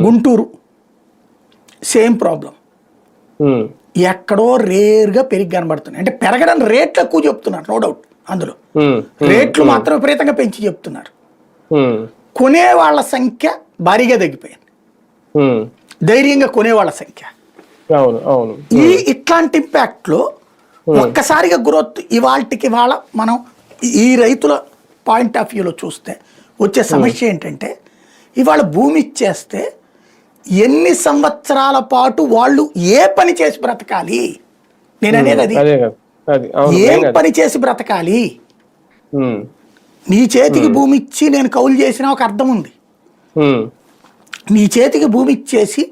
Guntur same problem. ఎక్కడో రేర్గా పెరిగి కనబడుతున్నాయి. అంటే పెరగడం రేట్లు ఎక్కువ చెప్తున్నారు, నో డౌట్. అందులో రేట్లు మాత్రం విపరీతంగా పెంచి చెప్తున్నారు. కొనే వాళ్ళ సంఖ్య భారీగా తగ్గిపోయింది, ధైర్యంగా కొనేవాళ్ళ సంఖ్య. ఇట్లాంటి ఇంపాక్ట్ లో ఒక్కసారిగా గ్రోత్ ఇవాళకి వాళ్ళ మనం ఈ రైతుల పాయింట్ ఆఫ్ వ్యూలో చూస్తే వచ్చే సమస్య ఏంటంటే, ఇవాళ భూమి ఇచ్చేస్తే ఎన్ని సంవత్సరాల పాటు వాళ్ళు ఏ పని చేసి బ్రతకాలి? నేను అనేది అది, ఏం పని చేసి బ్రతకాలి? నీ చేతికి భూమి ఇచ్చి నేను కౌలు చేసిన ఒక అర్థం ఉంది. నీ చేతికి భూమి ఇచ్చేసి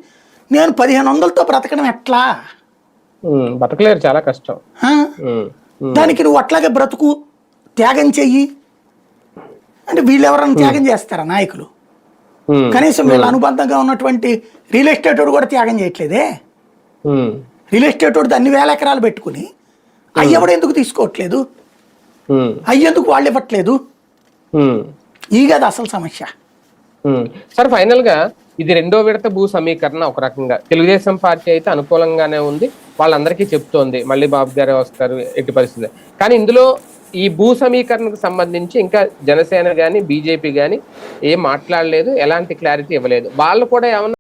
నేను 1500తో బ్రతకడం ఎట్లా? బతకలేరు, చాలా కష్టం. దానికి నువ్వు అట్లాగే బ్రతుకు, త్యాగం చెయ్యి అంటే వీళ్ళు ఎవరైనా త్యాగం చేస్తారా? నాయకులు కనీసం వీళ్ళ అనుబంధంగా ఉన్నటువంటి రియల్ ఎస్టేట్ వాడు కూడా త్యాగం చేయట్లేదే. రియల్ ఎస్టేట్ వాడు అన్ని వేల ఎకరాలు పెట్టుకుని అయ్యవడు ఎందుకు తీసుకోవట్లేదు? అయ్యేందుకు వాళ్ళు ఇవ్వట్లేదు? ఈ కదా అసలు సమస్య. సార్ ఫైనల్ గా ఇది రెండో విడత భూ సమీకరణ ఒక రకంగా తెలుగుదేశం పార్టీ అయితే అనుకూలంగానే ఉంది, వాళ్ళందరికీ చెప్తోంది మళ్ళీ బాబు గారే వస్తారు ఎట్టి పరిస్థితి. కానీ ఇందులో ఈ భూ సమీకరణకు సంబంధించి ఇంకా జనసేన గాని బీజేపీ గాని ఏం మాట్లాడలేదు, ఎలాంటి క్లారిటీ ఇవ్వలేదు. వాళ్ళు కూడా ఏమన్నా